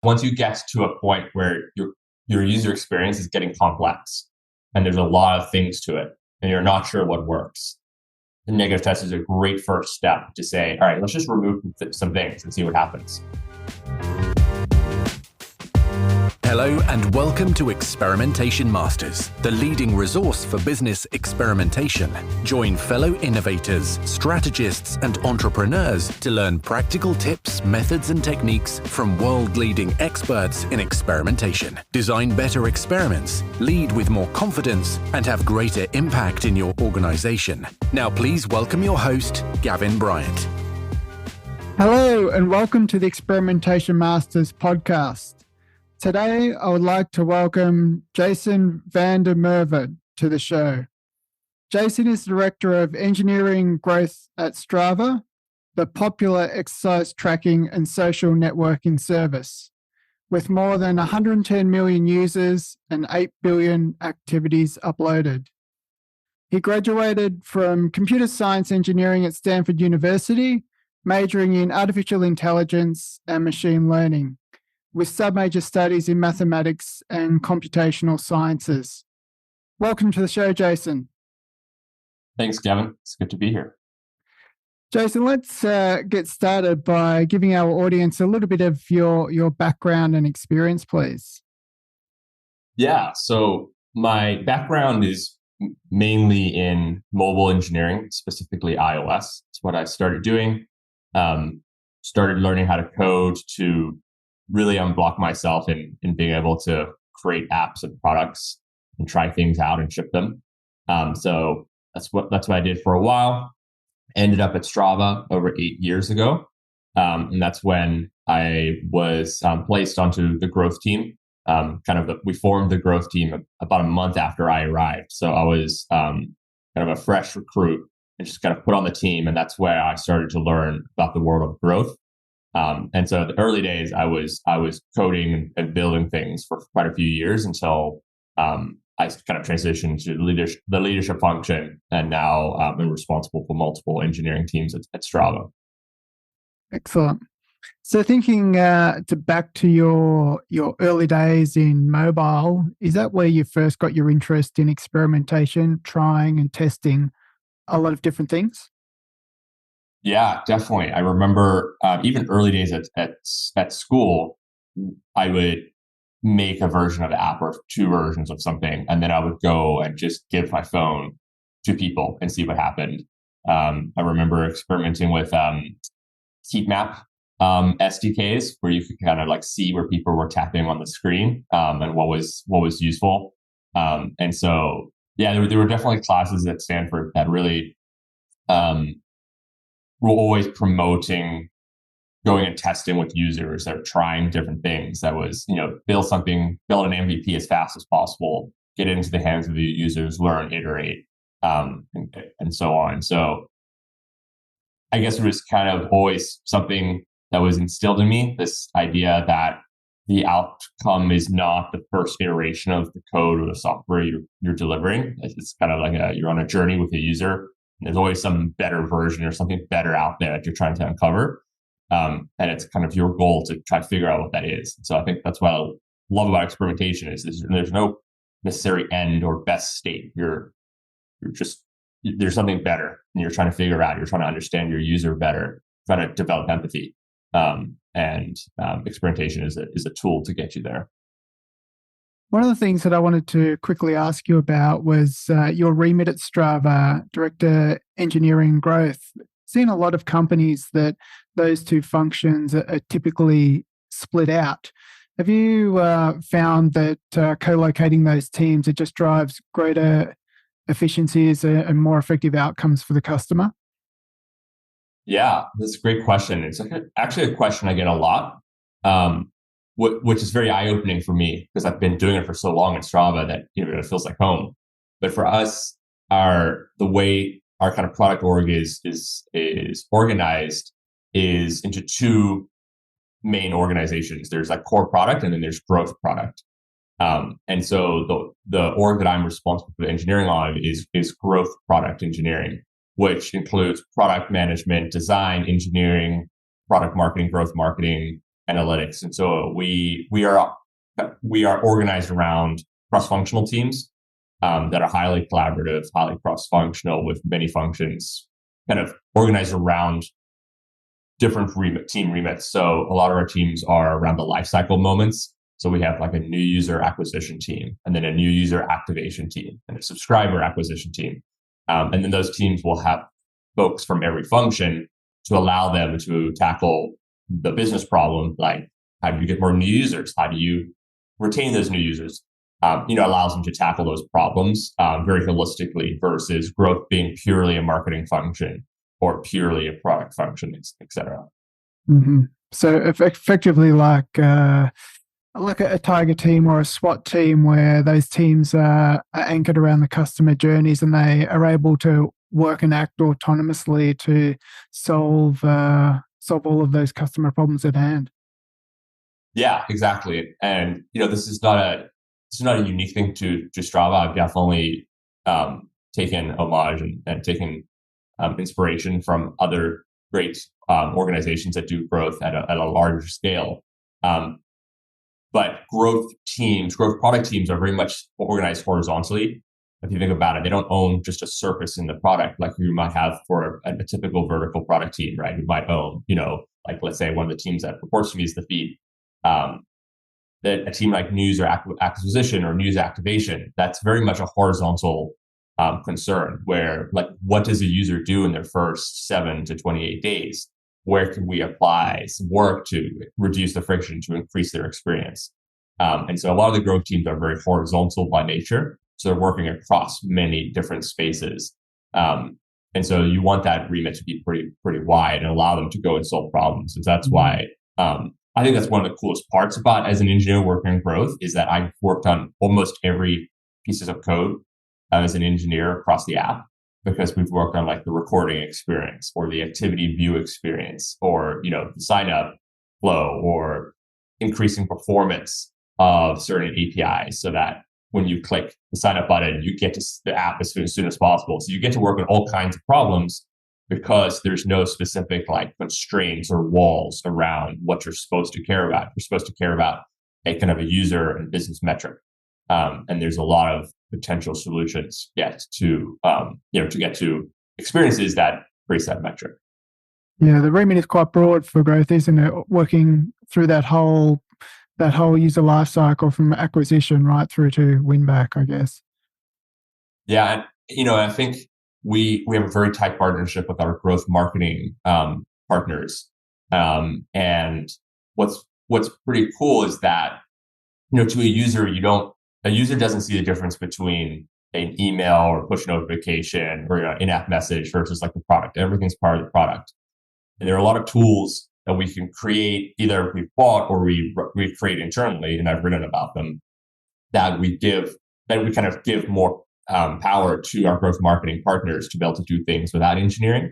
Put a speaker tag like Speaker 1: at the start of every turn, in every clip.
Speaker 1: Once you get to a point where your user experience is getting complex and there's a lot of things to it and you're not sure what works, the negative test is a great first step to say, all right, let's just remove some things and see what happens.
Speaker 2: Hello and welcome to Experimentation Masters, the leading resource for business experimentation. Join fellow innovators, strategists, and entrepreneurs to learn practical tips, methods, and techniques from world-leading experts in experimentation. Design better experiments, lead with more confidence, and have greater impact in your organization. Now please welcome your host, Gavin Bryant.
Speaker 3: Hello and welcome to the Experimentation Masters podcast. Today, I would like to welcome Jason van der Merwe to the show. Jason is Director of Engineering Growth at Strava, the popular exercise tracking and social networking service. With more than 110 million users and 8 billion activities uploaded. He graduated from computer science engineering at Stanford University, majoring in artificial intelligence and machine learning, with sub-major studies in mathematics and computational sciences. Welcome to the show, Jason.
Speaker 1: Thanks, Gavin. It's good to be here.
Speaker 3: Jason, let's get started by giving our audience a little bit of your background and experience, please.
Speaker 1: Yeah, so my background is mainly in mobile engineering, specifically iOS. It's what I started doing. Started learning how to code to really unblock myself in being able to create apps and products and try things out and ship them. So that's what I did for a while. Ended up at Strava over 8 years ago. And that's when I was placed onto the growth team. We formed the growth team about a month after I arrived. So I was kind of a fresh recruit and just kind of put on the team. And that's where I started to learn about the world of growth. And so the early days, I was coding and building things for quite a few years until I kind of transitioned to the leadership function, and now I'm responsible for multiple engineering teams at Strava.
Speaker 3: Excellent. So thinking back to your early days in mobile, is that where you first got your interest in experimentation, trying and testing a lot of different things?
Speaker 1: Yeah, definitely. I remember even early days at school, I would make a version of the app or two versions of something, and then I would go and just give my phone to people and see what happened. I remember experimenting with heat map SDKs, where you could kind of like see where people were tapping on the screen and what was useful. And so, yeah, there were definitely classes at Stanford that really were always promoting going and testing with users that are trying different things. That was, build an MVP as fast as possible, get it into the hands of the users, learn, iterate, and so on. So I guess it was kind of always something that was instilled in me, this idea that the outcome is not the first iteration of the code or the software you're delivering. It's kind of like you're on a journey with a user. There's always some better version or something better out there that you're trying to uncover. And it's kind of your goal to try to figure out what that is. So I think that's what I love about experimentation is there's no necessary end or best state. You're just, there's something better and you're trying to figure out, you're trying to understand your user better, trying to develop empathy. And experimentation is a tool to get you there.
Speaker 3: One of the things that I wanted to quickly ask you about was your remit at Strava, Director Engineering Growth. Seen a lot of companies that those two functions are typically split out. Have you found that co-locating those teams, it just drives greater efficiencies and more effective outcomes for the customer?
Speaker 1: Yeah, that's a great question. It's actually a question I get a lot. Which is very eye-opening for me because I've been doing it for so long at Strava that it feels like home. But for us, the way our kind of product org is organized is into two main organizations. There's like core product and then there's growth product. And so the org that I'm responsible for the engineering on is growth product engineering, which includes product management, design, engineering, product marketing, growth marketing, analytics. And so we are organized around cross-functional teams that are highly collaborative, highly cross-functional with many functions, kind of organized around different team remits. So a lot of our teams are around the lifecycle moments. So we have like a new user acquisition team, and then a new user activation team, and a subscriber acquisition team. And then those teams will have folks from every function to allow them to tackle the business problem, like how do you get more new users? How do you retain those new users? Allows them to tackle those problems very holistically versus growth being purely a marketing function or purely a product function, et cetera.
Speaker 3: Mm-hmm. So effectively like a Tiger team or a SWAT team, where those teams are anchored around the customer journeys and they are able to work and act autonomously to solve all of those customer problems at hand.
Speaker 1: Yeah, exactly. And this is not a unique thing to Strava. I've definitely taken homage and taken inspiration from other great organizations that do growth at a larger scale. But growth product teams are very much organized horizontally. If you think about it, they don't own just a surface in the product like you might have for a typical vertical product team, right? You might own, like let's say one of the teams that reports to me is the feed. That a team like news or acquisition or news activation, that's very much a horizontal concern where like, what does a user do in their first 7 to 28 days? Where can we apply some work to reduce the friction to increase their experience? And so a lot of the growth teams are very horizontal by nature. So they're working across many different spaces. And so you want that remit to be pretty wide and allow them to go and solve problems. And that's why I think that's one of the coolest parts about as an engineer working in growth is that I've worked on almost every pieces of code as an engineer across the app, because we've worked on like the recording experience or the activity view experience or, the sign up flow or increasing performance of certain APIs so that when you click the sign up button, you get to the app as soon as possible. So you get to work on all kinds of problems because there's no specific like constraints or walls around what you're supposed to care about. You're supposed to care about a kind of a user and business metric. And there's a lot of potential solutions to get to experiences that raise that metric.
Speaker 3: Yeah, the remit is quite broad for growth, isn't it? Working through that whole user life cycle from acquisition right through to win back, I guess.
Speaker 1: Yeah, and I think we have a very tight partnership with our growth marketing partners. And what's pretty cool is that to a user doesn't see the difference between an email or push notification or in-app message versus like the product. Everything's part of the product. And there are a lot of tools that we can create, either we've bought or we create internally, and I've written about them, that we kind of give more power to our growth marketing partners to be able to do things without engineering.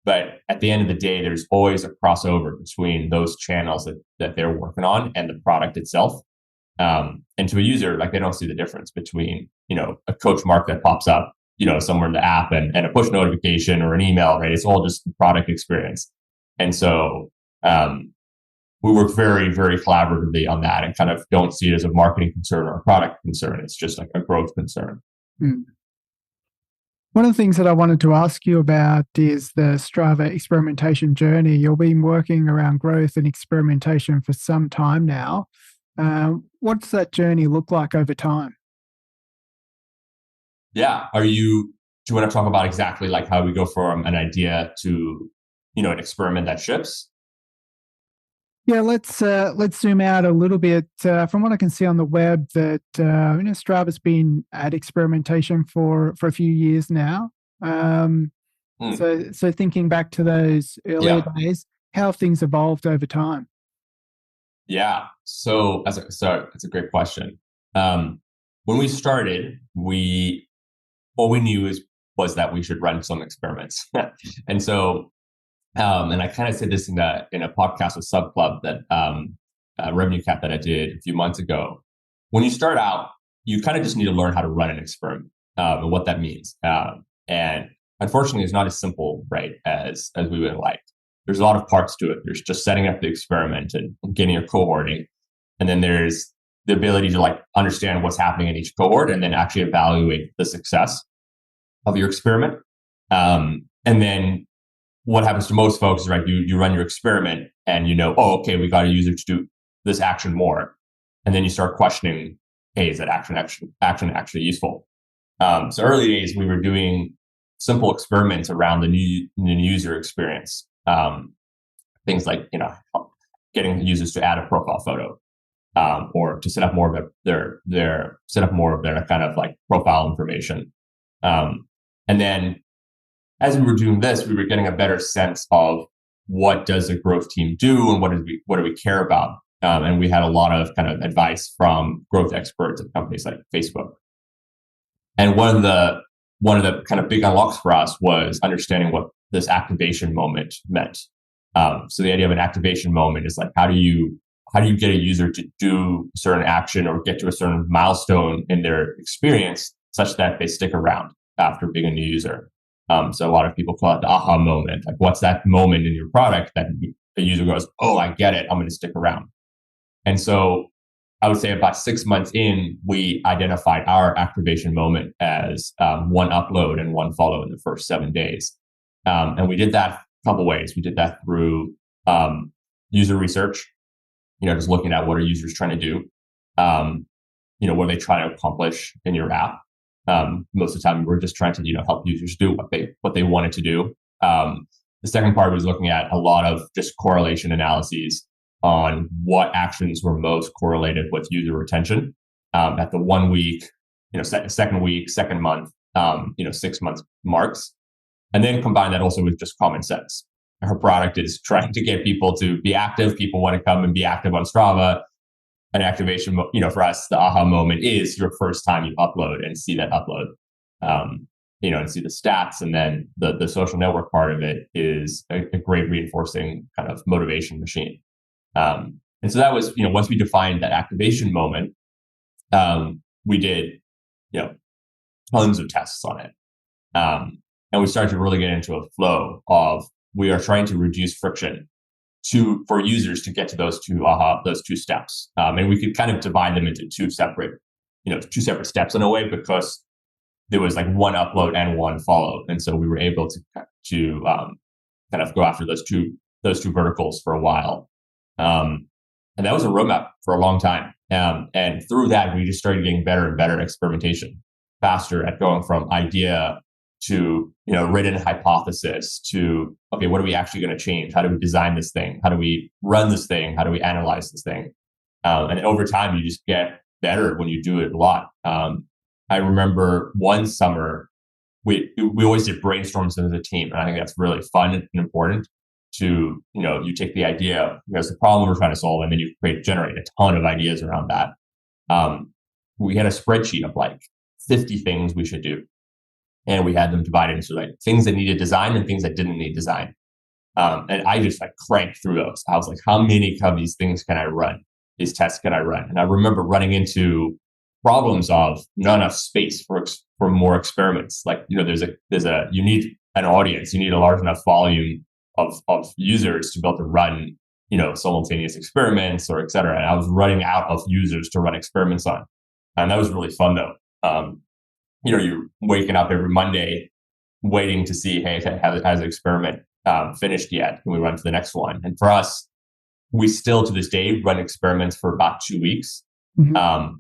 Speaker 1: But at the end of the day, there's always a crossover between those channels that they're working on and the product itself. And to a user, like they don't see the difference between, a coach mark that pops up, somewhere in the app and a push notification or an email, right? It's all just the product experience. And so we work very, very collaboratively on that and kind of don't see it as a marketing concern or a product concern. It's just like a growth concern.
Speaker 3: Mm. One of the things that I wanted to ask you about is the Strava experimentation journey. You've been working around growth and experimentation for some time now. What's that journey look like over time?
Speaker 1: Yeah. Do you want to talk about exactly like how we go from an idea to, an experiment that ships?
Speaker 3: Yeah, let's zoom out a little bit. From what I can see on the web, that Strava's been at experimentation for a few years now. So thinking back to those earlier days, how have things evolved over time?
Speaker 1: Yeah, so it's a great question. When we started, all we knew was that we should run some experiments, and so. And I kind of said this in a podcast with Sub Club that Revenue Cap that I did a few months ago. When you start out, you kind of just need to learn how to run an experiment and what that means. And unfortunately, it's not as simple, right, as we would like. there's a lot of parts to it. There's just setting up the experiment and getting your cohorting. And then there's the ability to like understand what's happening in each cohort and then actually evaluate the success of your experiment. And then what happens to most folks is, right, you run your experiment and oh, okay, we got a user to do this action more. And then you start questioning, hey, is that action actually useful? So early days, we were doing simple experiments around the new user experience. Things like, getting users to add a profile photo, or to set up more of their kind of like profile information. And then as we were doing this, we were getting a better sense of what does the growth team do and what do we care about. And we had a lot of kind of advice from growth experts at companies like Facebook. And one of the kind of big unlocks for us was understanding what this activation moment meant. So the idea of an activation moment is like, how do you get a user to do a certain action or get to a certain milestone in their experience such that they stick around after being a new user? So a lot of people call it the aha moment. Like, what's that moment in your product that the user goes, oh, I get it, I'm going to stick around. And so I would say about 6 months in, we identified our activation moment as one upload and one follow in the first 7 days. And we did that a couple ways. We did that through user research, just looking at what are users trying to do, what are they trying to accomplish in your app. Most of the time, we're just trying to help users do what they wanted to do. The second part was looking at a lot of just correlation analyses on what actions were most correlated with user retention at the 1 week, second week, second month, 6 months marks, and then combine that also with just common sense. Our product is trying to get people to be active. People want to come and be active on Strava. An activation, for us, the aha moment is your first time you upload and see that upload, and see the stats. And then the social network part of it is a great reinforcing kind of motivation machine. And so that was, once we defined that activation moment, we did, tons of tests on it. And we started to really get into a flow of, we are trying to reduce friction for users to get to those two steps. And we could kind of divide them into two separate steps in a way, because there was like one upload and one follow. And so we were able to kind of go after those two verticals for a while. And that was a roadmap for a long time. And through that, we just started getting better and better at experimentation, faster at going from idea to, written hypothesis to, okay, what are we actually going to change? How do we design this thing? How do we run this thing? How do we analyze this thing? And over time, you just get better when you do it a lot. I remember one summer, we always did brainstorms as a team. And I think that's really fun and important to, you take the idea, there's the problem we're trying to solve, and then you generate a ton of ideas around that. We had a spreadsheet of like 50 things we should do. And we had them divided into like things that needed design and things that didn't need design. And I just like cranked through those. I was like, how many of these things can I run? These tests can I run? And I remember running into problems of not enough space for more experiments. Like, you need an audience, you need a large enough volume of users to be able to run, simultaneous experiments or et cetera. And I was running out of users to run experiments on. And that was really fun though. You're waking up every Monday waiting to see, hey, has the experiment finished yet? Can we run to the next one? And for us, we still to this day run experiments for about 2 weeks. Mm-hmm.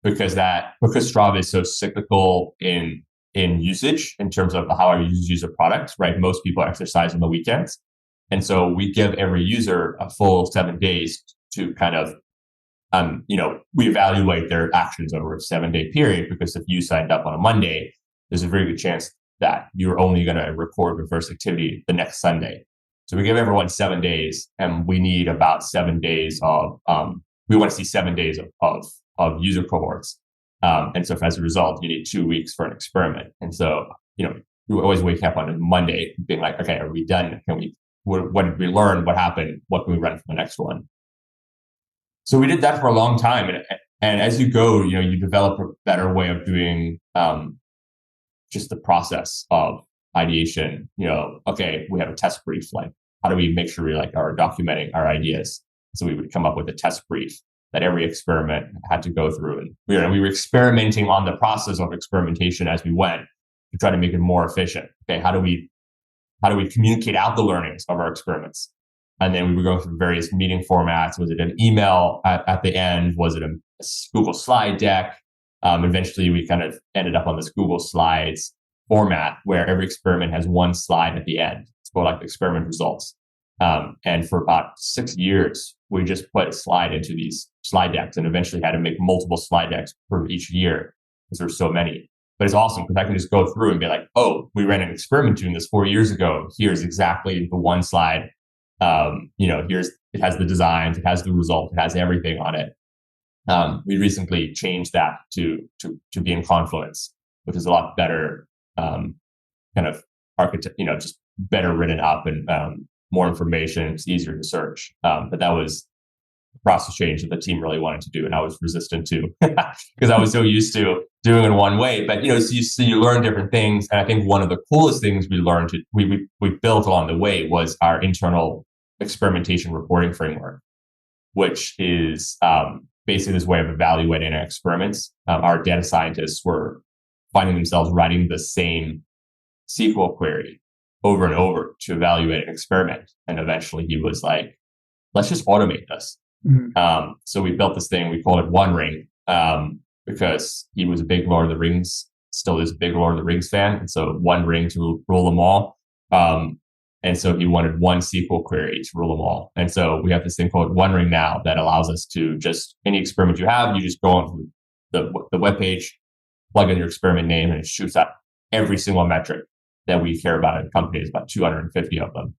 Speaker 1: Because Strava is so cyclical in usage in terms of how our users use a product, right? Most people exercise on the weekends. And so we give every user a full 7 days to kind of, we evaluate their actions over a 7-day period, because if you signed up on a Monday, there's a very good chance that you're only going to record your first activity the next Sunday. So we give everyone 7 days, and we need about 7 days of, we want to see 7 days of user cohorts. And so as a result, you need 2 weeks for an experiment. And so, we always wake up on a Monday being like, okay, are we done? What did we learn? What happened? What can we run for the next one? So we did that for a long time. And as you go, you develop a better way of doing just the process of ideation. Okay, we have a test brief. Like, how do we make sure we like are documenting our ideas? So we would come up with a test brief that every experiment had to go through. And we were experimenting on the process of experimentation as we went to try to make it more efficient. Okay, how do we communicate out the learnings of our experiments? And then we would go through various meeting formats. Was it an email at the end? Was it a Google slide deck? Eventually, we kind of ended up on this Google Slides format where every experiment has one slide at the end. It's called like the experiment results. And for about 6 years, we just put a slide into these slide decks and eventually had to make multiple slide decks for each year because there's so many. But it's awesome because I can just go through and be like, oh, we ran an experiment doing this 4 years ago. Here's exactly the one slide. It has the designs, it has the result, it has everything on it. We recently changed that to be in Confluence, which is a lot better kind of just better written up and more information. It's easier to search. But that was a process change that the team really wanted to do, and I was resistant to because I was so used to doing it one way. But so you learn different things, and I think one of the coolest things we learned we built along the way was our internal experimentation reporting framework, which is basically this way of evaluating our experiments. Our data scientists were finding themselves writing the same SQL query over and over to evaluate an experiment. And eventually he was like, let's just automate this. Mm-hmm. So we built this thing, we called it One Ring, because he was a big Lord of the Rings, still is a big Lord of the Rings fan. And so one ring to rule them all. And so he wanted one SQL query to rule them all. And so we have this thing called One Ring now that allows us to just, any experiment you have, you just go on the webpage, plug in your experiment name, and it shoots out every single metric that we care about in the company. Is about 250 of them.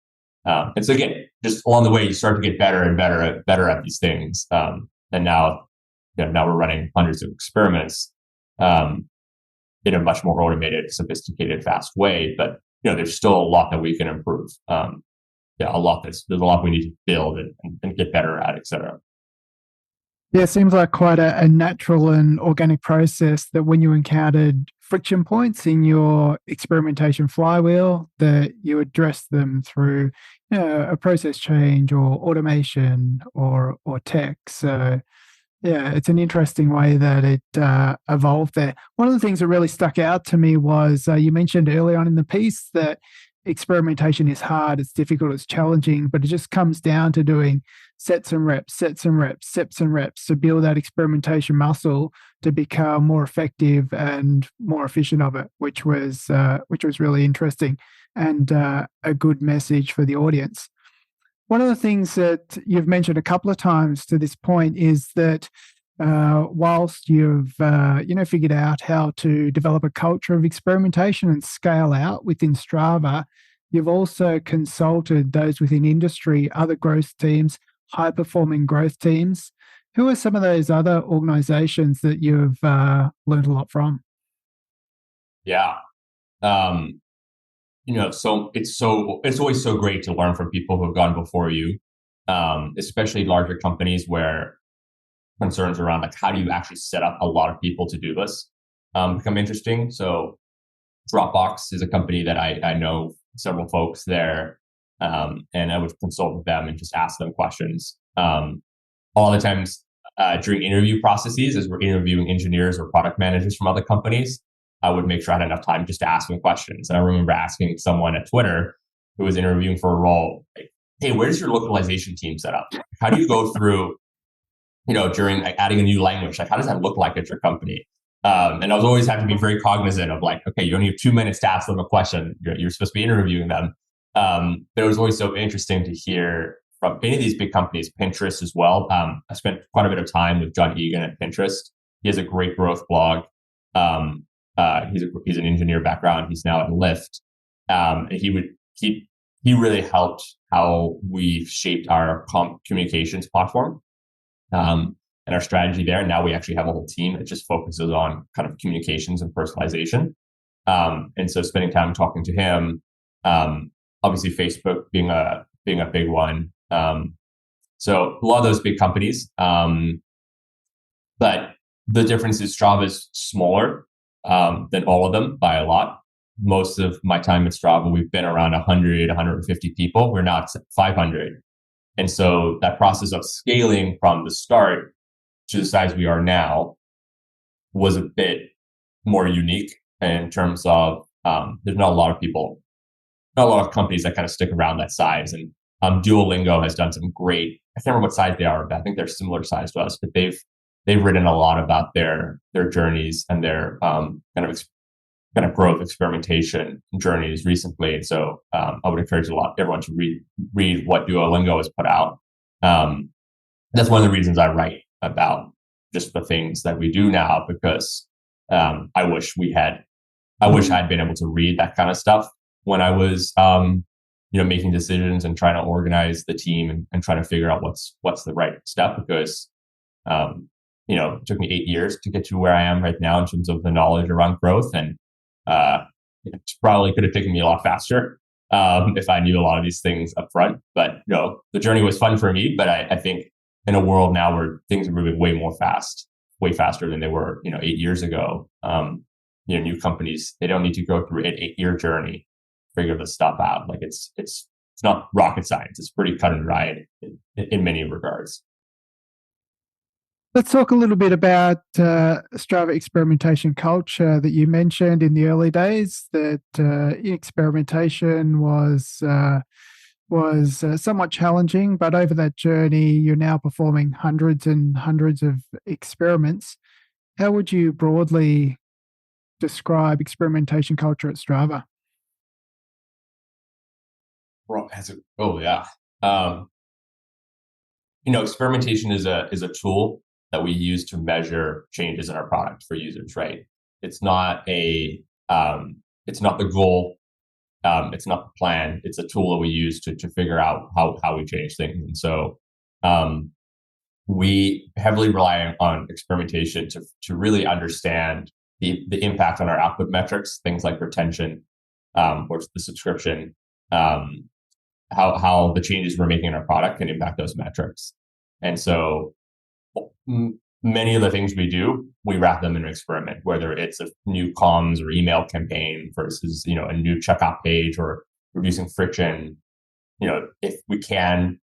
Speaker 1: And so again, just along the way, you start to get better and better at these things. And now we're running hundreds of experiments in a much more automated, sophisticated, fast way. But there's still a lot that we can improve. There's a lot we need to build and get better at, et cetera.
Speaker 3: Yeah, it seems like quite a natural and organic process that when you encountered friction points in your experimentation flywheel, that you address them through a process change or automation or tech. So yeah, it's an interesting way that it evolved there. One of the things that really stuck out to me was you mentioned early on in the piece that experimentation is hard, it's difficult, it's challenging, but it just comes down to doing sets and reps to build that experimentation muscle to become more effective and more efficient of it, which was really interesting and a good message for the audience. One of the things that you've mentioned a couple of times to this point is that whilst you've figured out how to develop a culture of experimentation and scale out within Strava, you've also consulted those within industry, other growth teams, high-performing growth teams. Who are some of those other organizations that you've learned a lot from?
Speaker 1: Yeah. So it's always so great to learn from people who have gone before you, especially larger companies where concerns around like how do you actually set up a lot of people to do this become interesting. So Dropbox is a company that I know several folks there, and I would consult with them and just ask them questions. All the times during interview processes, as we're interviewing engineers or product managers from other companies, I would make sure I had enough time just to ask them questions. And I remember asking someone at Twitter who was interviewing for a role, like, hey, where's your localization team set up? How do you go through, during like adding a new language? Like, how does that look like at your company? And I was always have to be very cognizant of like, okay, you only have 2 minutes to ask them a question. You're supposed to be interviewing them. But it was always so interesting to hear from any of these big companies, Pinterest as well. I spent quite a bit of time with John Egan at Pinterest. He has a great growth blog. He's an engineer background. He's now at Lyft. And he really helped how we've shaped our communications platform and our strategy there. And now we actually have a whole team that just focuses on kind of communications and personalization. And so spending time talking to him, obviously Facebook being a big one. So a lot of those big companies. But the difference is Strava is smaller than all of them by a lot. most of my time at Strava, we've been around 100, 150 people. We're now at 500. And so that process of scaling from the start to the size we are now was a bit more unique in terms of there's not a lot of people, not a lot of companies that kind of stick around that size. And Duolingo has done some great, I can't remember what size they are, but I think they're similar size to us, but they've written a lot about their journeys and their kind of growth experimentation journeys recently. And so I would encourage everyone to read what Duolingo has put out. That's one of the reasons I write about just the things that we do now, because I wish I'd been able to read that kind of stuff when I was making decisions and trying to organize the team and trying to figure out what's the right step, because it took me 8 years to get to where I am right now in terms of the knowledge around growth, and it probably could have taken me a lot faster if I knew a lot of these things up front. But the journey was fun for me. But I think in a world now where things are moving way faster than they were 8 years ago, new companies, they don't need to go through an 8-year journey to figure this stuff out. Like it's not rocket science. It's pretty cut and dried in many regards.
Speaker 3: Let's talk a little bit about Strava experimentation culture that you mentioned in the early days, that experimentation was somewhat challenging, but over that journey, you're now performing hundreds and hundreds of experiments. How would you broadly describe experimentation culture at Strava?
Speaker 1: Experimentation is a tool that we use to measure changes in our product for users, right? It's not the goal. It's not the plan. It's a tool that we use to figure out how we change things. And so we heavily rely on experimentation to really understand the impact on our output metrics, things like retention, or the subscription, how the changes we're making in our product can impact those metrics. And so many of the things we do, we wrap them in an experiment, whether it's a new comms or email campaign versus, a new checkout page or reducing friction. If we can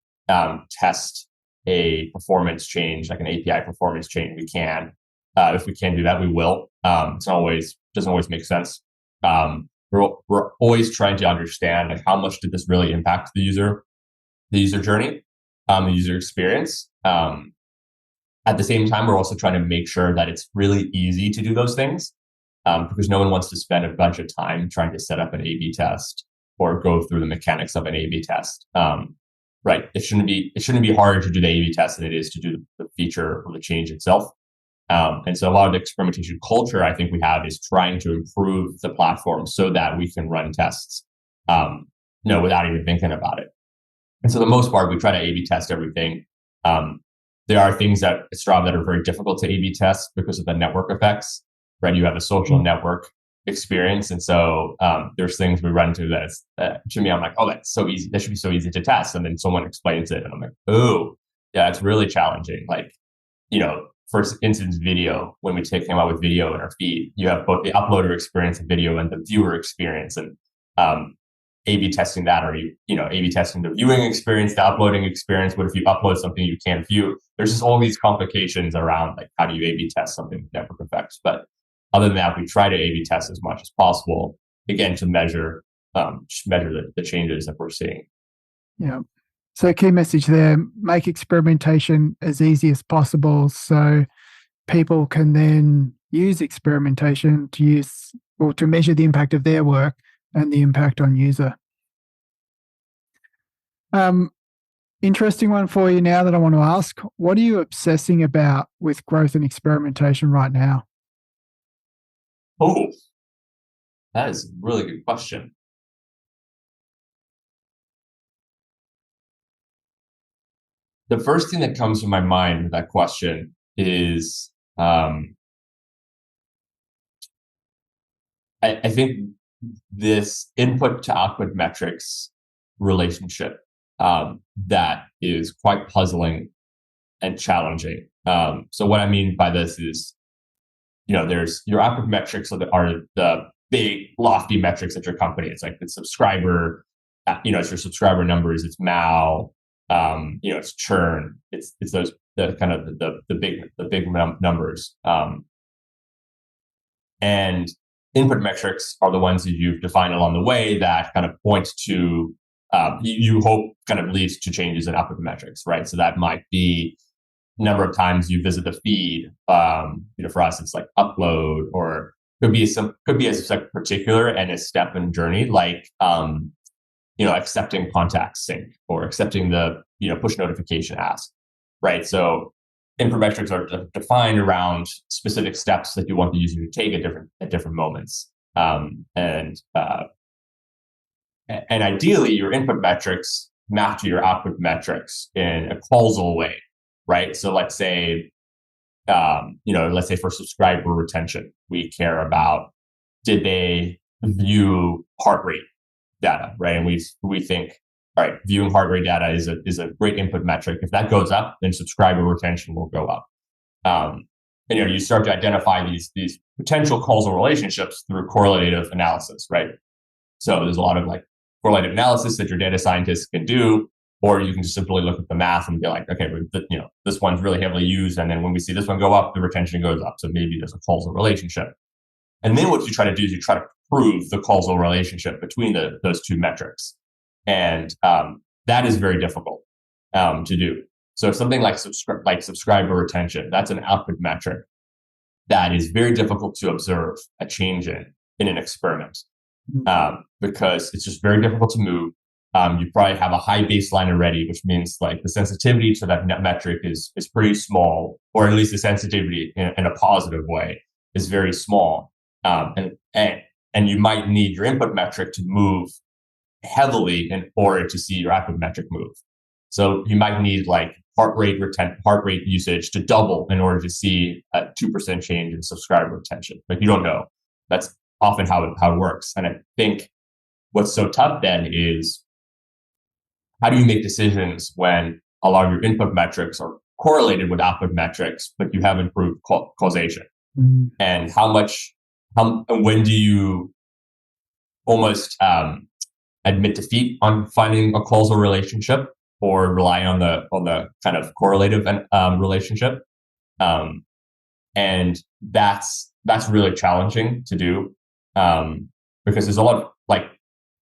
Speaker 1: test a performance change, like an API performance change, we can. If we can't do that, we will. Doesn't always make sense. We're always trying to understand, like, how much did this really impact the user journey, the user experience. At the same time, we're also trying to make sure that it's really easy to do those things, because no one wants to spend a bunch of time trying to set up an A/B test or go through the mechanics of an A/B test. Right? It shouldn't be harder to do the A/B test than it is to do the feature or the change itself. And so a lot of the experimentation culture I think we have is trying to improve the platform so that we can run tests, without even thinking about it. And so the most part, we try to A/B test everything. There are things at Strava that are very difficult to A/B test because of the network effects, right? You have a social network experience. And so there's things we run into that's, to me, I'm like, oh, that's so easy. That should be so easy to test. And then someone explains it and I'm like, oh, yeah, it's really challenging. Like, for instance, video, when we came out with video in our feed, you have both the uploader experience of video and the viewer experience. And A/B testing that, or A/B testing the viewing experience, the uploading experience. What if you upload something you can't view? There's just all these complications around, like, how do you A/B test something with network effects? But other than that, we try to A/B test as much as possible, again, to measure the changes that we're seeing.
Speaker 3: Yeah. So key message there: make experimentation as easy as possible, so people can then use experimentation to measure the impact of their work and the impact on user. Interesting one for you now that I want to ask. What are you obsessing about with growth and experimentation right now?
Speaker 1: Oh, that is a really good question. The first thing that comes to my mind with that question is I think this input to output metrics relationship that is quite puzzling and challenging. So what I mean by this is, there's your output metrics are the big lofty metrics at your company. It's like the subscriber, it's your subscriber numbers, it's MAU, it's churn, it's those the kind of the big numbers. And input metrics are the ones that you've defined along the way that kind of point to you hope kind of leads to changes in output metrics, right? So that might be number of times you visit the feed. For us, it's like upload, or could be as like particular and a step and journey, like accepting contact sync or accepting the push notification ask, right? So input metrics are defined around specific steps that you want the user to take at different moments, and ideally your input metrics map to your output metrics in a causal way, right? So let's say for subscriber retention, we care about, did they view heart rate data, right? And we think, all right, viewing heart rate data is a great input metric. If that goes up, then subscriber retention will go up. You start to identify these potential causal relationships through correlative analysis, right? So there's a lot of like correlative analysis that your data scientists can do, or you can just simply look at the math and be like, okay, this one's really heavily used, and then when we see this one go up, the retention goes up. So maybe there's a causal relationship. And then what you try to do is you try to prove the causal relationship between those two metrics. And that is very difficult to do. So something like subscriber retention, that's an output metric that is very difficult to observe a change in an experiment, because it's just very difficult to move. You probably have a high baseline already, which means like the sensitivity to that net metric is pretty small, or at least the sensitivity in a positive way is very small. And you might need your input metric to move heavily in order to see your output metric move. So you might need like heart rate usage to double in order to see a 2% change in subscriber retention. But you don't know. That's often how it works. And I think what's so tough then is, how do you make decisions when a lot of your input metrics are correlated with output metrics, but you have improved causation? Mm-hmm. And when do you almost admit defeat on finding a causal relationship, or rely on the kind of correlative relationship? And that's really challenging to do, because there's a lot of like,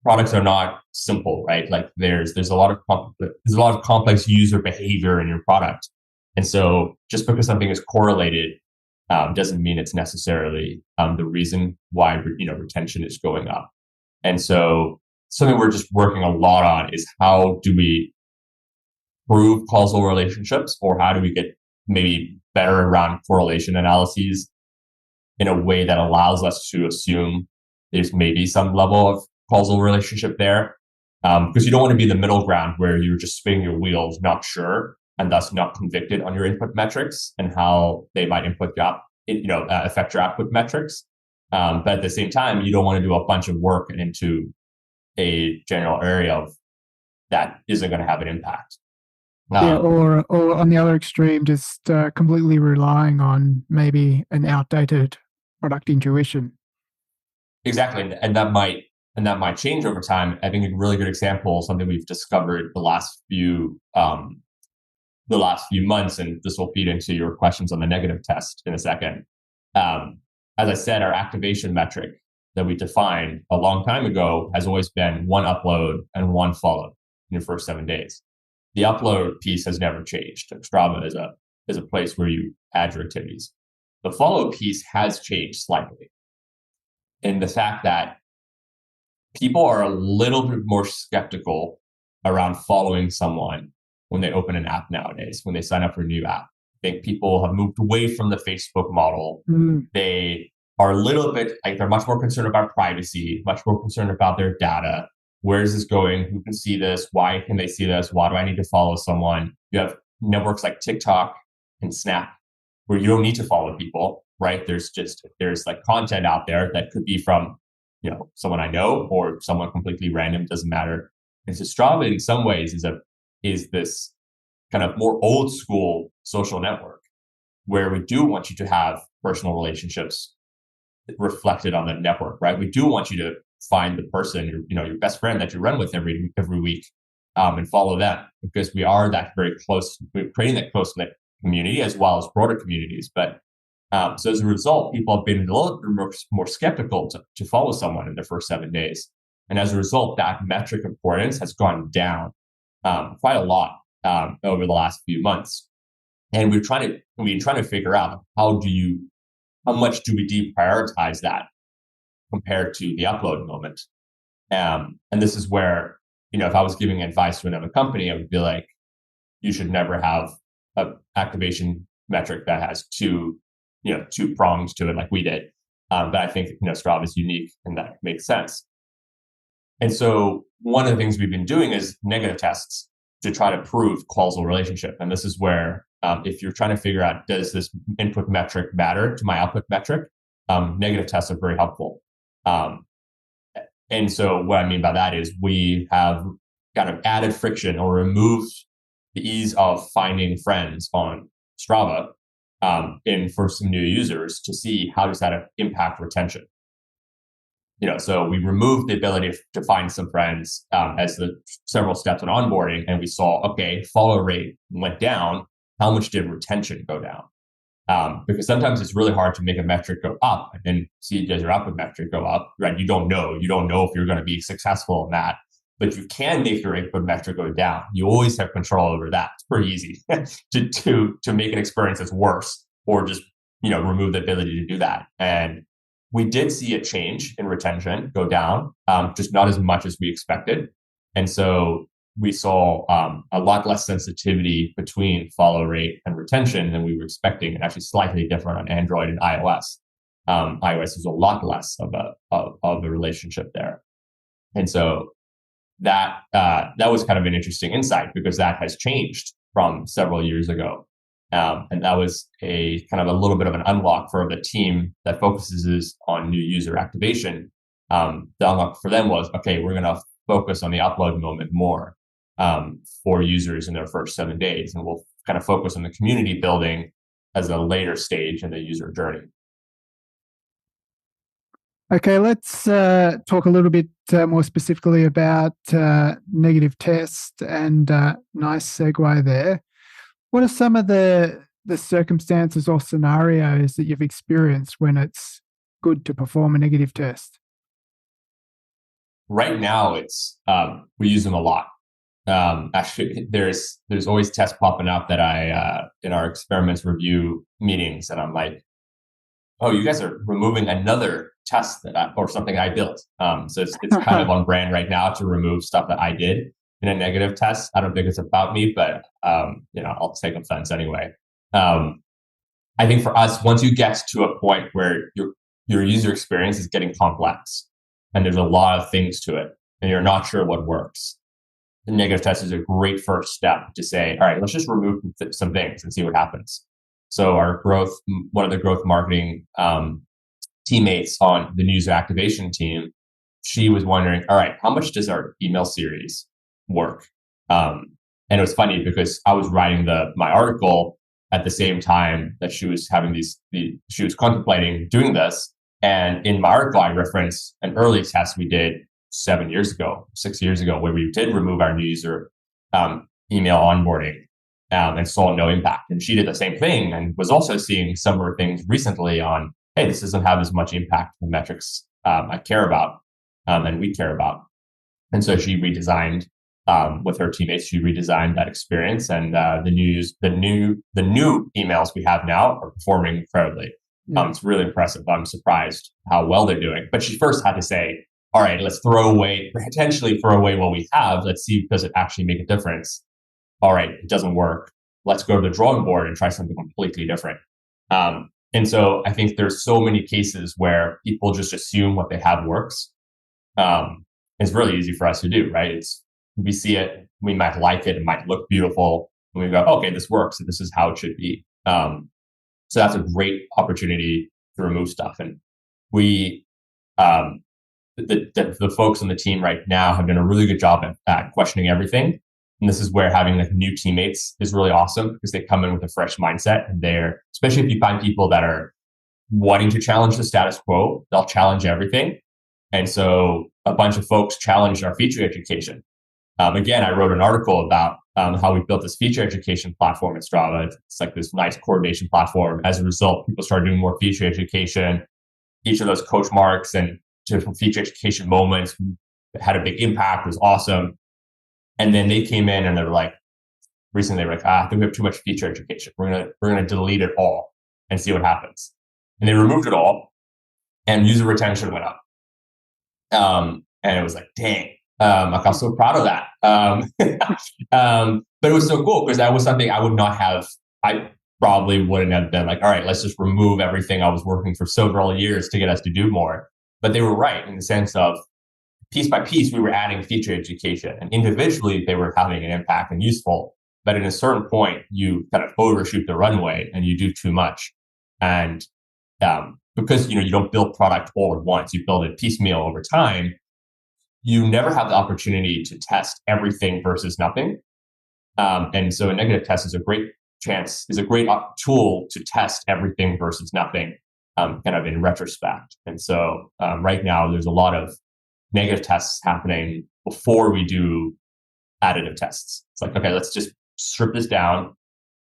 Speaker 1: products are not simple, right? Like there's a lot of complex user behavior in your product, and so just because something is correlated doesn't mean it's necessarily the reason why retention is going up. And so something we're just working a lot on is, how do we prove causal relationships, or how do we get maybe better around correlation analyses in a way that allows us to assume there's maybe some level of causal relationship there, because you don't want to be the middle ground where you're just spinning your wheels, not sure, and thus not convicted on your input metrics and how they might affect your output metrics. But at the same time, you don't want to do a bunch of work into a general area of that isn't going to have an impact.
Speaker 3: Or on the other extreme, just completely relying on maybe an outdated product intuition.
Speaker 1: Exactly, and that might change over time. I think a really good example, something we've discovered the last few months, and this will feed into your questions on the negative test in a second. As I said, our activation metric that we defined a long time ago has always been one upload and one follow in your first 7 days. The upload piece has never changed. Strava is a place where you add your activities. The follow piece has changed slightly, in the fact that people are a little bit more skeptical around following someone when they open an app nowadays, when they sign up for a new app. I think people have moved away from the Facebook model. They are a little bit like, they're much more concerned about privacy, much more concerned about their data. Where is this going? Who can see this? Why can they see this? Why do I need to follow someone? You have networks like TikTok and Snap where you don't need to follow people, right? There's like content out there that could be from, someone I know or someone completely random, doesn't matter. And so Strava in some ways is this kind of more old school social network where we do want you to have personal relationships reflected on the network, right? We do want you to find the person, your best friend that you run with every week, and follow them, because we are that very close. We're creating that close knit community as well as broader communities. But so as a result, people have been a little bit more skeptical to follow someone in their first 7 days, and as a result, that metric importance has gone down quite a lot over the last few months. And we're trying to figure out how much do we deprioritize that compared to the upload moment. And this is where, if I was giving advice to another company, I would be like, you should never have an activation metric that has two prongs to it like we did. But I think, Strava is unique and that makes sense. And so one of the things we've been doing is negative tests to try to prove causal relationship. And this is where, if you're trying to figure out, does this input metric matter to my output metric? Negative tests are very helpful. And so what I mean by that is we have kind of added friction or removed the ease of finding friends on Strava for some new users to see how does that impact retention. So we removed the ability to find some friends as the several steps in onboarding, and we saw, okay, follow rate went down. How much did retention go down? Because sometimes it's really hard to make a metric go up and then see does your output metric go up, right? You don't know if you're going to be successful in that, but you can make your input metric go down. You always have control over that. It's pretty easy to make an experience that's worse, or just remove the ability to do that. And we did see a change in retention go down, just not as much as we expected. And so we saw a lot less sensitivity between follow rate and retention than we were expecting, and actually slightly different on Android and iOS. iOS is a lot less of a relationship there. And so that was kind of an interesting insight, because that has changed from several years ago. And that was a kind of a little bit of an unlock for the team that focuses on new user activation. The unlock for them was, okay, we're going to focus on the upload moment more for users in their first 7 days. And we'll kind of focus on the community building as a later stage in the user journey.
Speaker 3: Okay, let's talk a little bit more specifically about negative tests, and nice segue there. What are some of the circumstances or scenarios that you've experienced when it's good to perform a negative test?
Speaker 1: Right now, we use them a lot. Actually, there's always tests popping up that I in our experiments review meetings, and I'm like, oh, you guys are removing another test or something I built. So it's kind of on brand right now to remove stuff that I did in a negative test. I don't think it's about me, but I'll take offense anyway. I think for us, once you get to a point where your user experience is getting complex and there's a lot of things to it and you're not sure what works, the negative test is a great first step to say, all right, let's just remove some things and see what happens. So one of the growth marketing teammates on the user activation team, she was wondering, all right, how much does our email series work? And it was funny because I was writing my article at the same time that she was having she was contemplating doing this. And in my article, I referenced an early test we did 6 years ago, where we did remove our new user email onboarding and saw no impact. And she did the same thing and was also seeing similar things recently on, hey, this doesn't have as much impact on metrics I care about and we care about. And so she redesigned with her teammates. She redesigned that experience, and the new emails we have now are performing incredibly. Yeah. It's really impressive. I'm surprised how well they're doing. But she first had to say, all right, let's potentially throw away what we have. Let's see, does it actually make a difference? All right, it doesn't work. Let's go to the drawing board and try something completely different. And so I think there's so many cases where people just assume what they have works. It's really easy for us to do, right? We see it, we might like it might look beautiful, and we go, okay, this works, and this is how it should be. So that's a great opportunity to remove stuff. And we, the folks on the team right now have done a really good job at questioning everything. And this is where having new teammates is really awesome, because they come in with a fresh mindset, and especially if you find people that are wanting to challenge the status quo. They'll challenge everything. And so a bunch of folks challenged our feature education. Again, I wrote an article about how we built this feature education platform at Strava. It's like this nice coordination platform. As a result, people started doing more feature education. Each of those coach marks and different feature education moments had a big impact. It was awesome. And then they came in and they were like, recently they were like, I think we have too much feature education. We're gonna delete it all and see what happens. And they removed it all, and user retention went up. And it was like, dang, like I was so proud of that. But it was so cool because that was something I would not have. I probably wouldn't have been like, all right, let's just remove everything I was working for several years to get us to do more. But they were right in the sense of piece by piece, we were adding feature education, and individually they were having an impact and useful. But at a certain point, you kind of overshoot the runway and you do too much. And because you don't build product all at once, you build it piecemeal over time. You never have the opportunity to test everything versus nothing. And so a negative test is a great tool to test everything versus nothing, kind of in retrospect. And so right now, there's a lot of negative tests happening before we do additive tests. It's like, okay, let's just strip this down,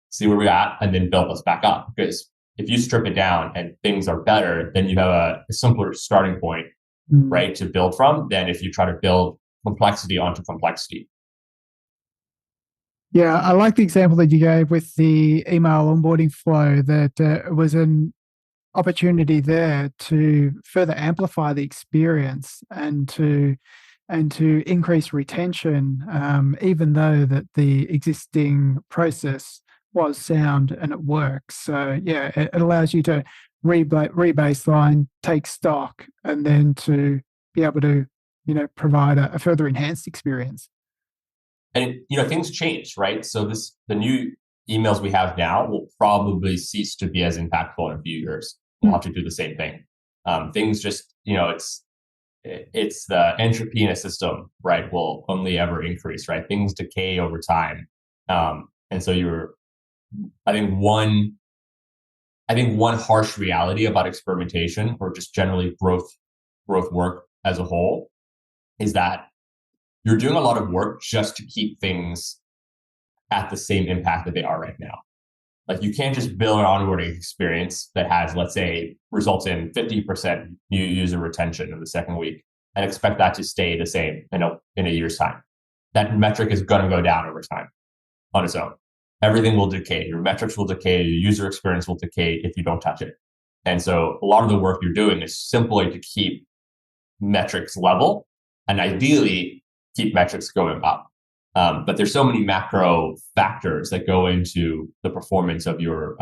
Speaker 1: see where we're at, and then build this back up. Because if you strip it down and things are better, then you have a simpler starting point, right, to build from than if you try to build complexity onto complexity.
Speaker 3: Yeah, I like the example that you gave with the email onboarding flow, that was an opportunity there to further amplify the experience and to increase retention, even though that the existing process was sound and it works. So yeah, it allows you to rebaseline, take stock, and then to be able to provide a further enhanced experience.
Speaker 1: And things change, right? So the new emails we have now will probably cease to be as impactful in a few years. We'll have to do the same thing. Things just, it's the entropy in a system, right, will only ever increase, right? Things decay over time. And so I think one harsh reality about experimentation, or just generally growth work as a whole, is that you're doing a lot of work just to keep things at the same impact that they are right now. Like, you can't just build an onboarding experience that has, let's say, results in 50% new user retention in the second week and expect that to stay the same in a year's time. That metric is going to go down over time on its own. Everything will decay. Your metrics will decay. Your user experience will decay if you don't touch it. And so a lot of the work you're doing is simply to keep metrics level and ideally keep metrics going up. But there's so many macro factors that go into the performance of your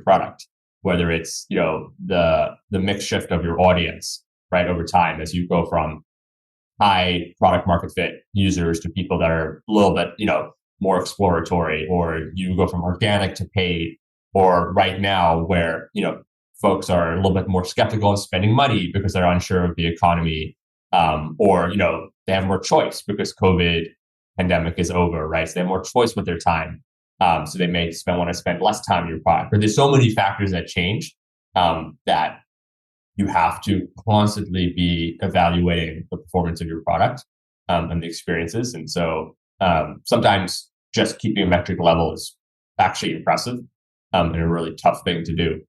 Speaker 1: product, whether it's the mix shift of your audience, right, over time, as you go from high product market fit users to people that are a little bit more exploratory, or you go from organic to paid, or right now where folks are a little bit more skeptical of spending money because they're unsure of the economy, or they have more choice because COVID pandemic is over, right? So they have more choice with their time. So they may want to spend less time in your product. But there's so many factors that change that you have to constantly be evaluating the performance of your product and the experiences. And so sometimes just keeping a metric level is actually impressive and a really tough thing to do.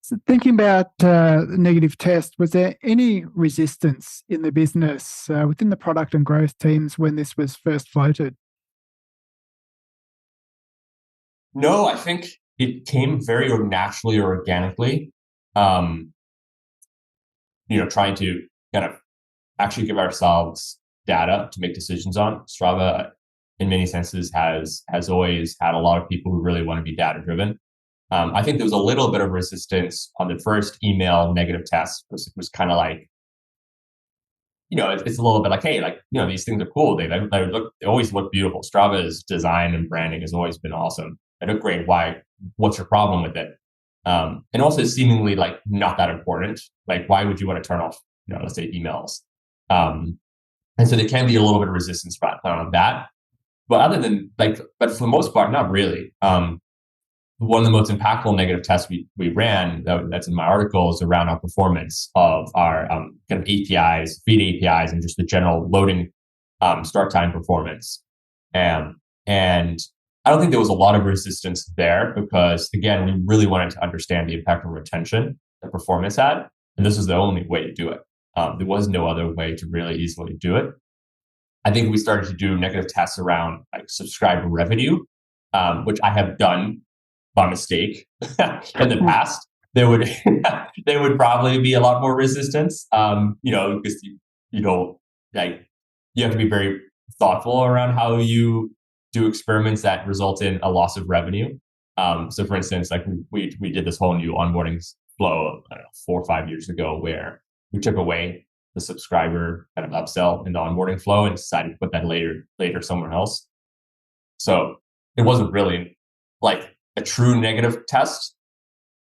Speaker 3: So thinking about the negative test, was there any resistance in the business within the product and growth teams when this was first floated?
Speaker 1: No, I think it came very naturally or organically. Trying to kind of actually give ourselves data to make decisions on. Strava, in many senses, has always had a lot of people who really want to be data driven. I think there was a little bit of resistance on the first email negative test. It was kind of like, it's a little bit like, hey, these things are cool. They always look beautiful. Strava's design and branding has always been awesome. They look great. What's your problem with it? And also seemingly like not that important. Like, why would you want to turn off, let's say emails? And so there can be a little bit of resistance on that. But other than but for the most part, not really. one of the most impactful negative tests we ran that's in my article is around our performance of our kind of APIs, feed APIs, and just the general loading start time performance. And I don't think there was a lot of resistance there because, again, we really wanted to understand the impact on retention that performance had. And this was the only way to do it. There was no other way to really easily do it. I think we started to do negative tests around like subscriber revenue, which I have done by mistake in the past. There would there would probably be a lot more resistance, because you have to be very thoughtful around how you do experiments that result in a loss of revenue. So, for instance, like we did this whole new onboarding flow, I don't know, 4 or 5 years ago, where we took away the subscriber kind of upsell in the onboarding flow and decided to put that later somewhere else. So it wasn't really like a true negative test,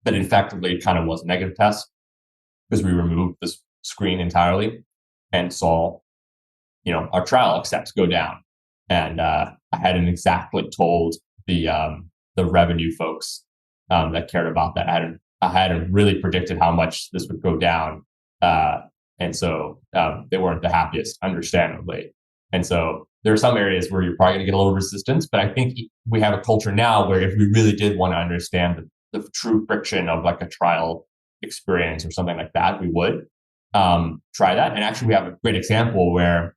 Speaker 1: but effectively it kind of was a negative test because we removed this screen entirely and saw, our trial accepts go down. And I hadn't exactly told the revenue folks that cared about that. I hadn't really predicted how much this would go down. And so they weren't the happiest, understandably. And so there are some areas where you're probably going to get a little resistance, but I think we have a culture now where if we really did want to understand the true friction of like a trial experience or something like that, we would try that. And actually, we have a great example where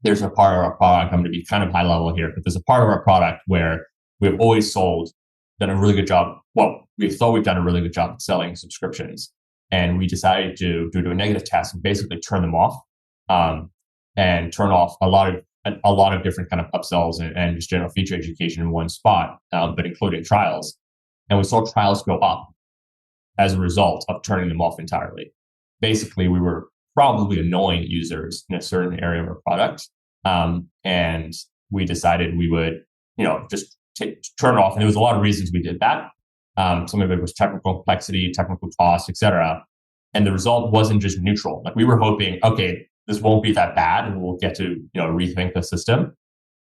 Speaker 1: there's a part of our product, I'm going to be kind of high level here, but there's a part of our product where we've always done a really good job. Well, we thought we've done a really good job of selling subscriptions. And we decided to do a negative test and basically turn them off, and turn off a lot of different kind of upsells and just general feature education in one spot, but including trials. And we saw trials go up as a result of turning them off entirely. Basically, we were probably annoying users in a certain area of our product, and we decided we would, just turn off. And there was a lot of reasons we did that. Some of it was technical complexity, technical cost, etc. And the result wasn't just neutral. Like we were hoping, okay, this won't be that bad and we'll get to, rethink the system.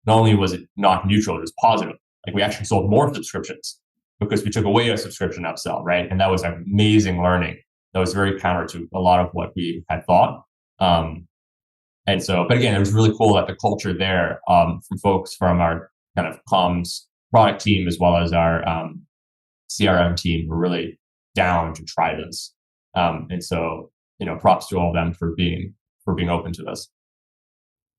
Speaker 1: Not only was it not neutral, it was positive. Like we actually sold more subscriptions because we took away a subscription upsell, right? And that was an amazing learning. That was very counter to a lot of what we had thought. And so, but again, it was really cool that the culture there, from folks from our kind of comms product team, as well as our, CRM team, were really down to try this. And so, props to all of them for being open to this.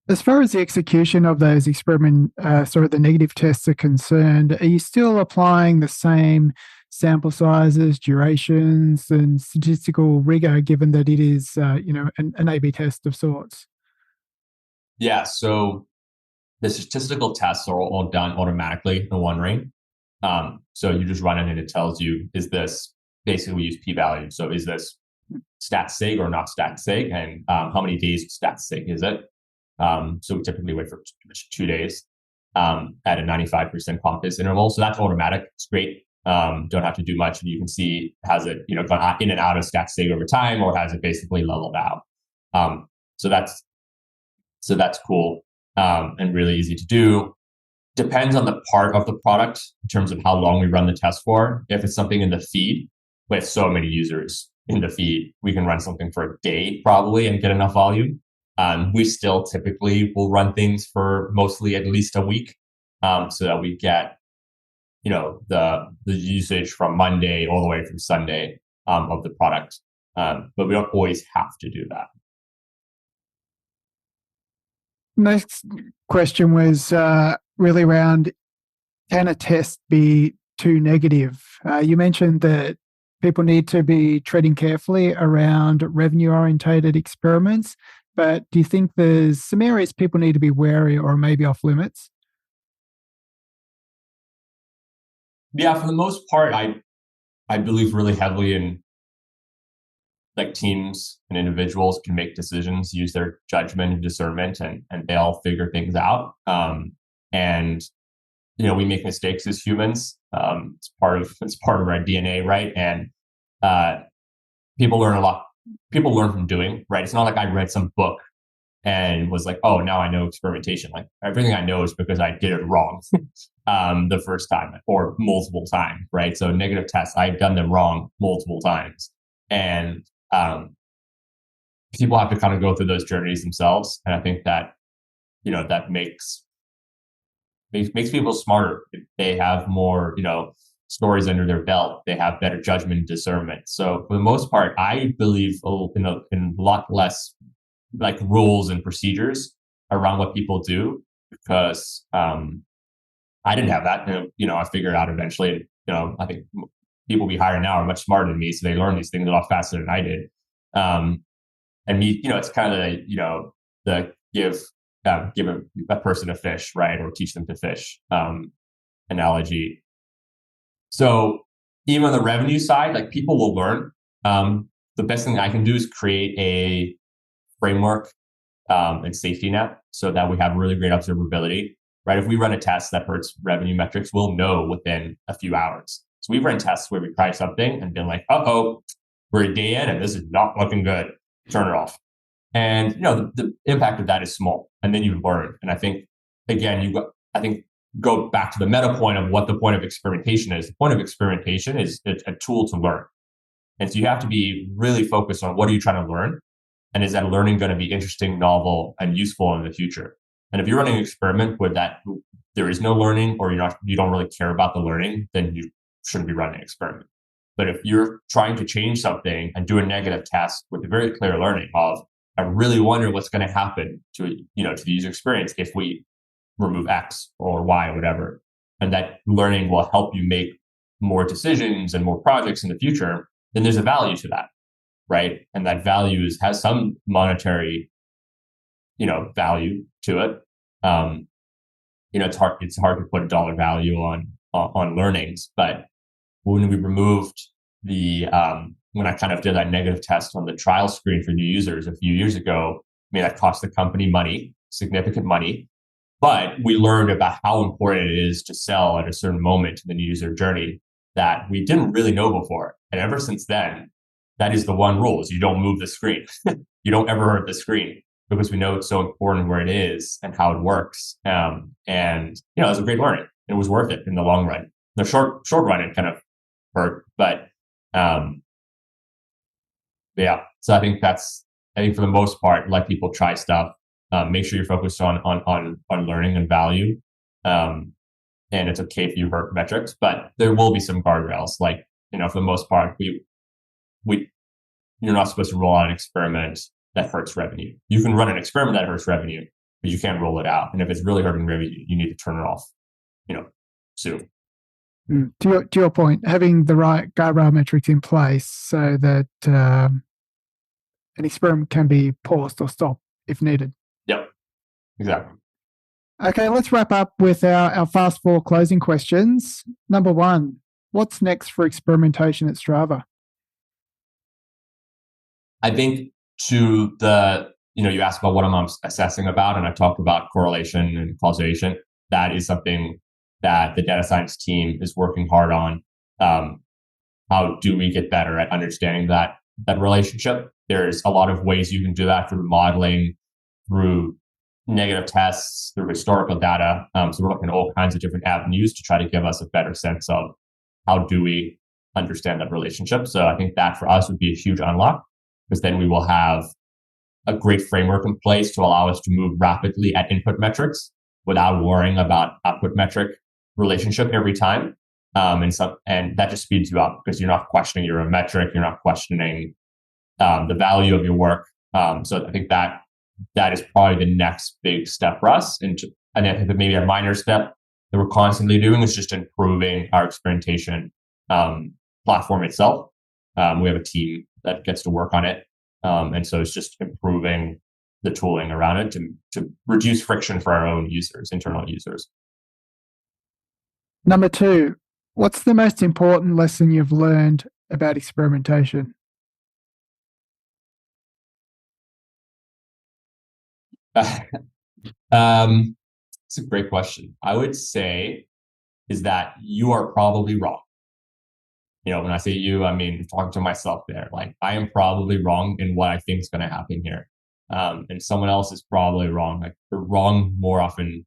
Speaker 3: As far as the execution of those the negative tests are concerned, are you still applying the same sample sizes, durations, and statistical rigor, given that it is, an A/B test of sorts?
Speaker 1: Yeah. So the statistical tests are all done automatically in one ring. So you just run it and it tells you, is this, basically we use p-value. So is this stat sig or not stat sig? And how many days stat sig is it? So we typically wait for 2 days at a 95% confidence interval. So that's automatic. It's great. Don't have to do much. And you can see, has it gone in and out of stat sig over time, or has it basically leveled out? So that's cool and really easy to do. Depends on the part of the product in terms of how long we run the test for. If it's something in the feed with so many users in the feed, we can run something for a day probably and get enough volume. We still typically will run things for mostly at least a week, so that we get, the usage from Monday all the way through Sunday of the product. But we don't always have to do that.
Speaker 3: Next question was really around, can a test be too negative? You mentioned that people need to be treading carefully around revenue-orientated experiments, but do you think there's some areas people need to be wary or maybe off limits?
Speaker 1: Yeah, for the most part, I believe really heavily in like teams and individuals can make decisions, use their judgment and discernment, and they'll figure things out. And we make mistakes as humans. It's part of our DNA, right? And people learn a lot. People learn from doing, right? It's not like I read some book and was like, oh, now I know experimentation. Like everything I know is because I did it wrong the first time or multiple times, right? So negative tests, I've done them wrong multiple times. And people have to kind of go through those journeys themselves. And I think that, that makes people smarter. They have more, stories under their belt. They have better judgment and discernment. So for the most part, I believe in a lot less like rules and procedures around what people do, because I didn't have that. I figured out eventually. I think people we hire now are much smarter than me, so they learn these things a lot faster than I did. And me, it's kind of the give a person a fish, right, or teach them to fish analogy. So even on the revenue side, like people will learn. The best thing I can do is create a framework and safety net so that we have really great observability, right? If we run a test that hurts revenue metrics, we'll know within a few hours. So we've run tests where we try something and been like, uh-oh, we're a day in and this is not looking good. Turn it off. And, the impact of that is small. And then you learn. And I think, again, go back to the meta point of what the point of experimentation is. The point of experimentation is a tool to learn. And so you have to be really focused on what are you trying to learn? And is that learning going to be interesting, novel, and useful in the future? And if you're running an experiment where there is no learning, or you don't really care about the learning, then you shouldn't be running an experiment. But if you're trying to change something and do a negative test with a very clear learning of, I really wonder what's going to happen to the user experience if we remove X or Y or whatever, and that learning will help you make more decisions and more projects in the future, then there's a value to that, right? And that value has some monetary, value to it. It's hard to put a dollar value on learnings, but when we removed when I kind of did that negative test on the trial screen for new users a few years ago, that cost the company money, significant money. But we learned about how important it is to sell at a certain moment in the new user journey that we didn't really know before. And ever since then, that is the one rule: is you don't move the screen. You don't ever hurt the screen, because we know it's so important where it is and how it works. And it was a great learning. It was worth it in the long run. The short run, it kind of hurt, but yeah. So I think for the most part, let people try stuff. Make sure you're focused on learning and value. And it's okay if you hurt metrics, but there will be some guardrails. Like, for the most part, you're not supposed to roll out an experiment that hurts revenue. You can run an experiment that hurts revenue, but you can't roll it out. And if it's really hurting revenue, you need to turn it off, soon.
Speaker 3: To your point, having the right guardrail metrics in place so that an experiment can be paused or stopped if needed.
Speaker 1: Yep, exactly.
Speaker 3: Okay, let's wrap up with our fast four closing questions. Number one, what's next for experimentation at Strava?
Speaker 1: I think you asked about what I'm assessing about, and I talked about correlation and causation. That is something that the data science team is working hard on. How do we get better at understanding that relationship? There's a lot of ways you can do that through modeling, through negative tests, through historical data. So we're looking at all kinds of different avenues to try to give us a better sense of how do we understand that relationship. So I think that for us would be a huge unlock, because then we will have a great framework in place to allow us to move rapidly at input metrics without worrying about output metric relationship every time. And that just speeds you up, because you're not questioning your own metric, you're not questioning the value of your work. So I think that is probably the next big step for us. And I think maybe a minor step that we're constantly doing is just improving our experimentation platform itself. We have a team that gets to work on it. And so it's just improving the tooling around it to reduce friction for our own users, internal users.
Speaker 3: Number two, what's the most important lesson you've learned about experimentation?
Speaker 1: It's a great question. I would say is that you are probably wrong. When I say you, I mean talking to myself there. Like, I am probably wrong in what I think is going to happen here. and someone else is probably wrong. Like we're wrong more often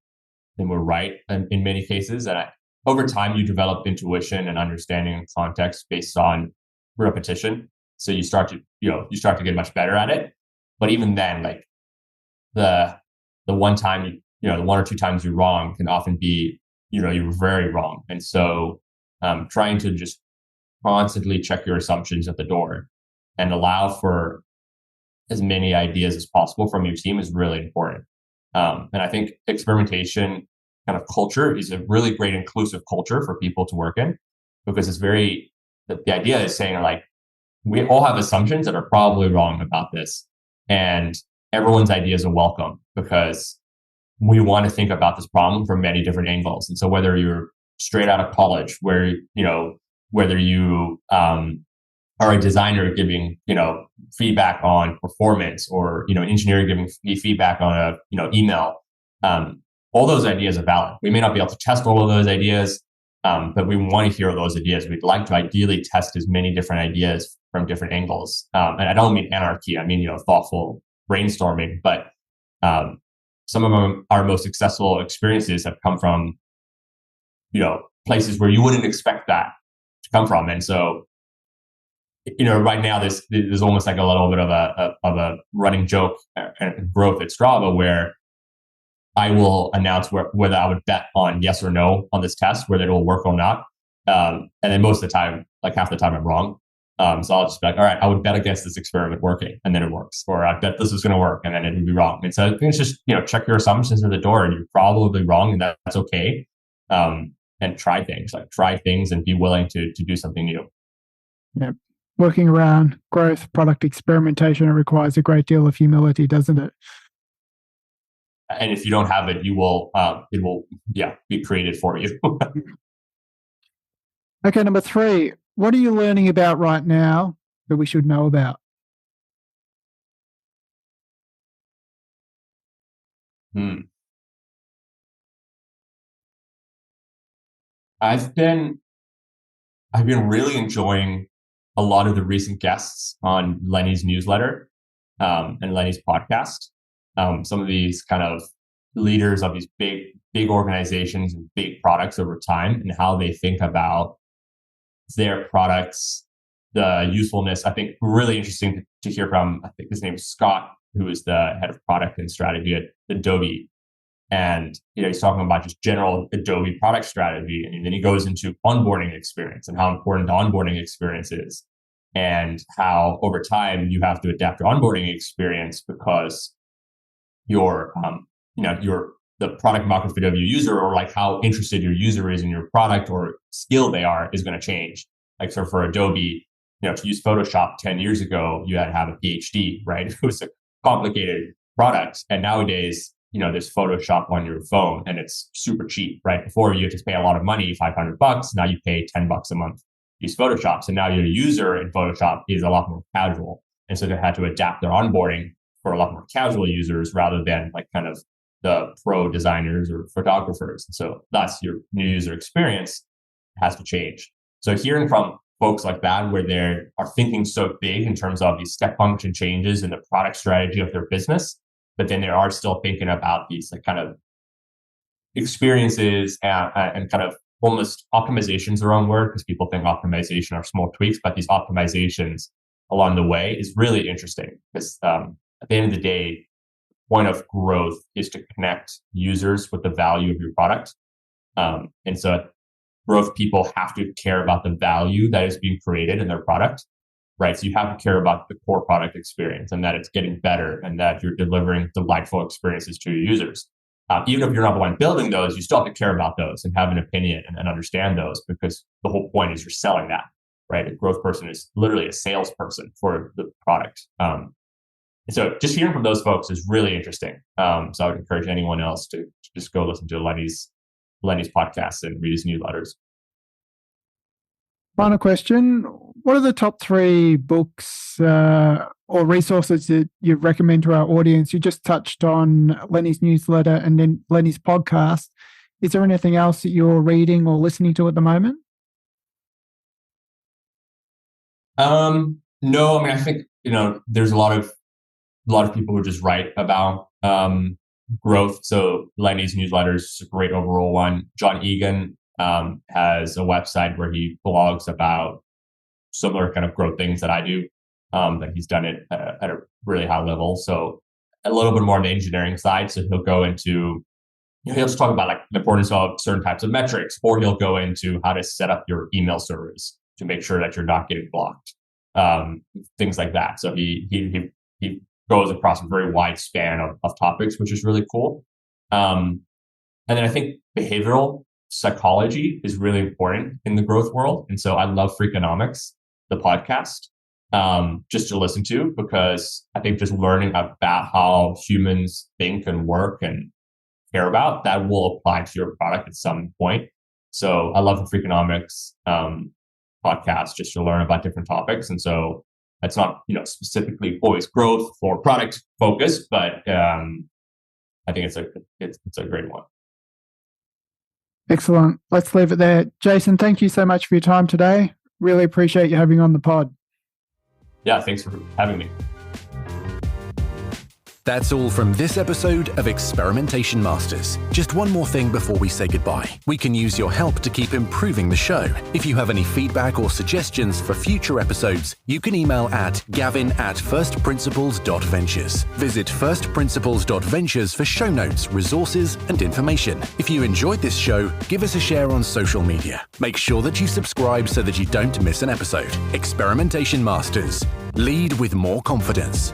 Speaker 1: than we're right in many cases. And over time, you develop intuition and understanding and context based on repetition. So you start to get much better at it. But even then, like the one time the one or two times you're wrong can often be you're very wrong. And so trying to just constantly check your assumptions at the door and allow for as many ideas as possible from your team is really important. And I think experimentation kind of culture is a really great inclusive culture for people to work in, because it's the idea is saying like, we all have assumptions that are probably wrong about this, and everyone's ideas are welcome because we want to think about this problem from many different angles. And so whether you're straight out of college, whether you are a designer giving feedback on performance, or engineering giving feedback on a email, all those ideas are valid. We may not be able to test all of those ideas, but we want to hear those ideas. We'd like to ideally test as many different ideas from different angles. And I don't mean anarchy. I mean thoughtful brainstorming. But some of our most successful experiences have come from places where you wouldn't expect that to come from. And so right now there's almost like a little bit of a running joke and growth at Strava, where I will announce whether I would bet on yes or no on this test, whether it will work or not. And then most of the time, like half the time, I'm wrong. So I'll just be like, all right, I would bet against this experiment working, and then it works. Or I bet this is going to work, and then it would be wrong. And so I think it's just, check your assumptions at the door, and you're probably wrong, and that's okay. And try things and be willing to do something new.
Speaker 3: Yeah. Working around growth, product experimentation, it requires a great deal of humility, doesn't it?
Speaker 1: And if you don't have it, it will be created for you.
Speaker 3: Okay, number 3. What are you learning about right now that we should know about?
Speaker 1: I've been really enjoying a lot of the recent guests on Lenny's newsletter and Lenny's podcast. Some of these kind of leaders of these big organizations and big products over time, and how they think about their products, the usefulness. I think really interesting to hear from, I think his name is Scott, who is the head of product and strategy at Adobe. And he's talking about just general Adobe product strategy. And then he goes into onboarding experience and how important the onboarding experience is, and how over time you have to adapt your onboarding experience because your the product market fit of your user, or like how interested your user is in your product or skill they are, is going to change. Like, so for Adobe, to use Photoshop 10 years ago, you had to have a PhD, right? It was a complicated product. And nowadays, there's Photoshop on your phone and it's super cheap, right? Before you had to pay a lot of money, $500. Now you pay $10 a month to use Photoshop. So now your user in Photoshop is a lot more casual. And so they had to adapt their onboarding for a lot more casual users rather than like kind of the pro designers or photographers. And so thus your new user experience has to change. So hearing from folks like that, where they are thinking so big in terms of these step function changes in the product strategy of their business, but then they are still thinking about these like kind of experiences and kind of almost optimization is the wrong word, because people think optimization are small tweaks, but these optimizations along the way is really interesting, because at the end of the day, point of growth is to connect users with the value of your product. And so growth people have to care about the value that is being created in their product, right? So you have to care about the core product experience and that it's getting better and that you're delivering delightful experiences to your users. Even if you're not the one building those, you still have to care about those and have an opinion and understand those, because the whole point is you're selling that, right? A growth person is literally a salesperson for the product. So just hearing from those folks is really interesting. So I would encourage anyone else to just go listen to Lenny's podcast and read his newsletters.
Speaker 3: Final question. What are the top 3 books or resources that you recommend to our audience? You just touched on Lenny's newsletter and then Lenny's podcast. Is there anything else that you're reading or listening to at the moment?
Speaker 1: No, I mean, I think, there's a lot of a lot of people who just write about growth. So Lenny's newsletter is a great overall one. John Egan has a website where he blogs about similar kind of growth things that I do, that he's done it at a really high level. So a little bit more on the engineering side. So he'll go into, he'll just talk about like the importance of certain types of metrics, or he'll go into how to set up your email servers to make sure that you're not getting blocked, things like that. So he goes across a very wide span of topics, which is really cool. And then I think behavioral psychology is really important in the growth world. And so I love Freakonomics, the podcast, just to listen to, because I think just learning about how humans think and work and care about, that will apply to your product at some point. So I love the Freakonomics podcast just to learn about different topics. And so it's not, specifically always growth or product focused, but I think it's a great one.
Speaker 3: Excellent. Let's leave it there. Jason, thank you so much for your time today. Really appreciate you having on the pod.
Speaker 1: Yeah, thanks for having me.
Speaker 2: That's all from this episode of Experimentation Masters. Just one more thing before we say goodbye. We can use your help to keep improving the show. If you have any feedback or suggestions for future episodes, you can email at gavin@firstprinciples.ventures. Visit firstprinciples.ventures for show notes, resources, and information. If you enjoyed this show, give us a share on social media. Make sure that you subscribe so that you don't miss an episode. Experimentation Masters. Lead with more confidence.